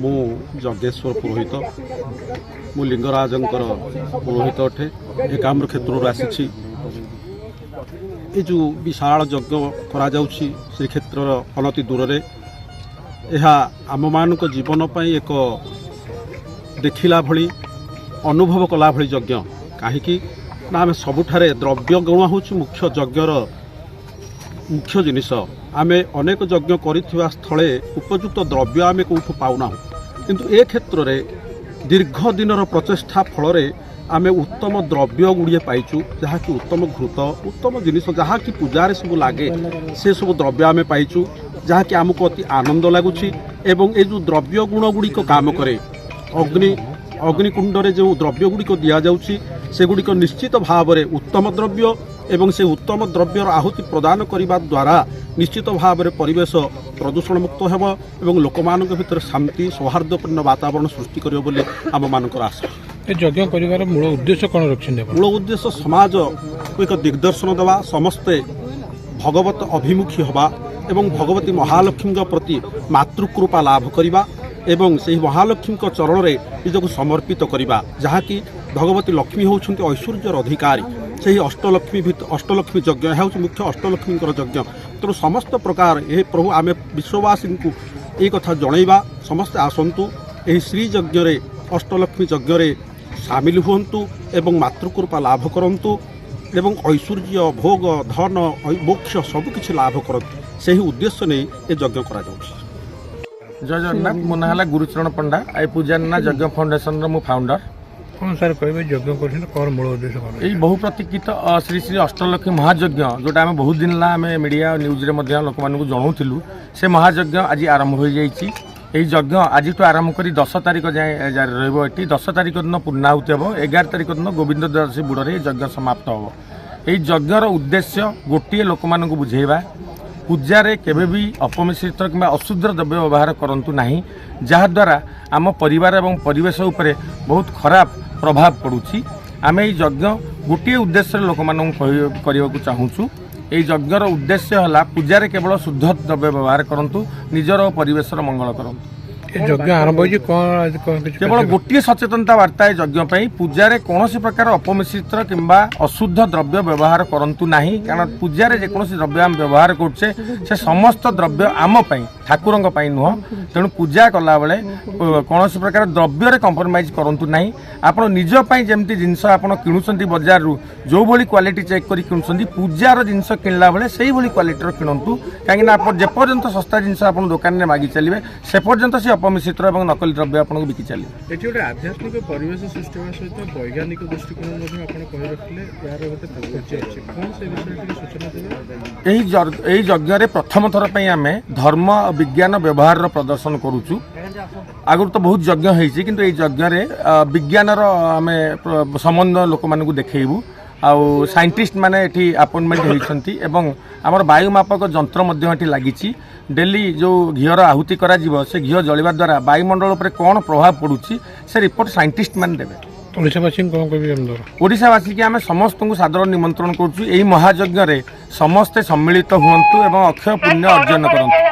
मु जगेश्वर पुरोहित मु लिंगराजंकर पुरोहित अटे ए काम क्षेत्र आसी जो विशाल यज्ञ करा श्रीक्षेत्र अनति दूर रे यह आम मान जीवन पाई एक देखिला भली अनुभव कला भली यज्ञ कहीं आम सबुठारे द्रव्य गुण हूँ मुख्य यज्ञर मुख्य जिनिस आम अनेक यज्ञ करिथिबा स्थले उपयुक्त द्रव्य आम कौटू पाऊना किंतु ए क्षेत्र में दीर्घ दिनर प्रचेषा फल आम उत्तम द्रव्य गुड़िए पाइचु जहाँकि उत्तम घृत उत्तम जिनिस जहाँकि पूजार सब लगे से सब द्रव्य आम पाइचु जहाँकि आमको अति आनंद लगुच एवं ये जो द्रव्य गुण गुड़िक काम करे अग्निकुंड जो द्रव्य गुड़िक दि जाऊँगी सेगुड़िक निश्चित भाव में उत्तम द्रव्य एवं से उत्तम द्रव्यर आहुति प्रदान करने द्वारा निश्चित भाव में परिवेश प्रदूषण मुक्त होब एवं लोक मान भीतर शांति सौहार्दपूर्ण वातावरण सृष्टि करियो बोली आम मानकर आशा। यज्ञ कर मूल उद्देश्य कौन रखते? मूल उद्देश्य समाज को एक दिग्दर्शन देवा समस्ते भगवत अभिमुखी हवा एवं भगवती महालक्ष्मी प्रति मातृकृपा लाभ करवा एवं से महालक्ष्मी चरण में निजक समर्पित करवा जहाँकि भगवती लक्ष्मी होउछन्ति ऐश्वर्यर अधिकारी से अष्टलक्ष्मी यज्ञ है मुख्य अष्टलक्ष्मी यज्ञ तेणु समस्त प्रकार ये प्रभु आम विश्ववासी को ये कथा जनइबा समस्ते आसतु यही श्री यज्ञ अष्टलक्ष्मी यज्ञ सामिल हुंतु एवं मातृकृपा लाभ करंतु एवं ऐश्वर्य भोग धन मोक्ष सबकि लाभ करंतु से ही उद्देश्य नहीं ये यज्ञ करा जाउछि। जय जगन्नाथ मो ना गुरुचरण पंडा आई पूजान्ना यज्ञ फाउंडेशन मु फाउंडर। कौन सर कहे यज्ञ कर मूल उद्देश्य यही बहु प्रतीक्षित श्री श्री अष्टलक्ष्मी महायज्ञ जोटा आम बहुत दिन आम मीडिया न्यूज लोक मानक जनाऊलु से महायज्ञ आज आरंभ हो जाइए। यज्ञ आज आरंभ कर 10 तारिख जाए रही 10 तारिख दिन पूर्णाहुति हम 11 तारिख दिन गोविंद द्वादशी बुड़े यज्ञ समाप्त हम। यही यज्ञर उद्देश्य गोटे लोक मानक बुझेवा पूजारे केबे भी अपमिश्रित कि अशुद्ध द्रव्य व्यवहार करूँ ना जहाद्वारा आम परिवार और परिवेश उपरे बहुत खराब प्रभाव पड़ुछि। आम यही यज्ञ गोटे उद्देश्य लोक मानक करने को चाहूँ। यही यज्ञर उद्देश्य है पूजारे केवल शुद्ध द्रव्य व्यवहार करूँ निजर परिवेशर मंगल करूँ। यज्ञ आरंभ हो केवल गोटे सचेतनता वार्ता यज्ञ पूजारे कौन प्रकार अपमिश्रित किंबा अशुद्ध द्रव्य व्यवहार करूँ ना कारण पूजारे जेकोसी द्रव्य आम व्यवहार करुचे से समस्त द्रव्य आम ठाकुर नुह तेणु पूजा कला बेले कौन प्रकार द्रव्य कम्प्रोमाइज करूँ ना आप निजपाई जमी जिनस आप किणुंट बजार जो भाई क्वालिटी चेक कर किणुंट पूजार जिनस किणला बेले से ही क्वालिटीर किणतु कहीं जेपर्यंत सस्ता जिनस आप दुकान में मागि चलिए से पर्यंत से अपमिश्रित और नकली द्रव्य आपको बिकी चलिए। ये गोटे आध्यात्मिक परिवेश सृष्टि होगा सहित वैज्ञानिक दृष्टिकोण यही यज्ञ प्रथम थर पर आम धर्म विज्ञान व्यवहार प्रदर्शन करुचु। आगु तो बहुत यज्ञ होती किंतु यही यज्ञ विज्ञानर आम संबंध लोक मानू देखू आउ साइंटिस्ट माने एठी अपॉइंटमेंट होइछंती एवं आमर वायुमापक यंत्र लगी डेली जो घीर आहुति करा जीवो से घी जलिबा द्वारा वायुमंडल पर कौन प्रभाव पड़ुछि से रिपोर्ट साइंटिस्ट मान देबे। ओडिशावासी कौन कहबे? ओडिशावासी के आम समस्त को सादर निमंत्रण करुछु। यही महायज्ञ समस्ते सम्मिलित हुंतु एवं अक्षय पुण्य अर्जन करंतु।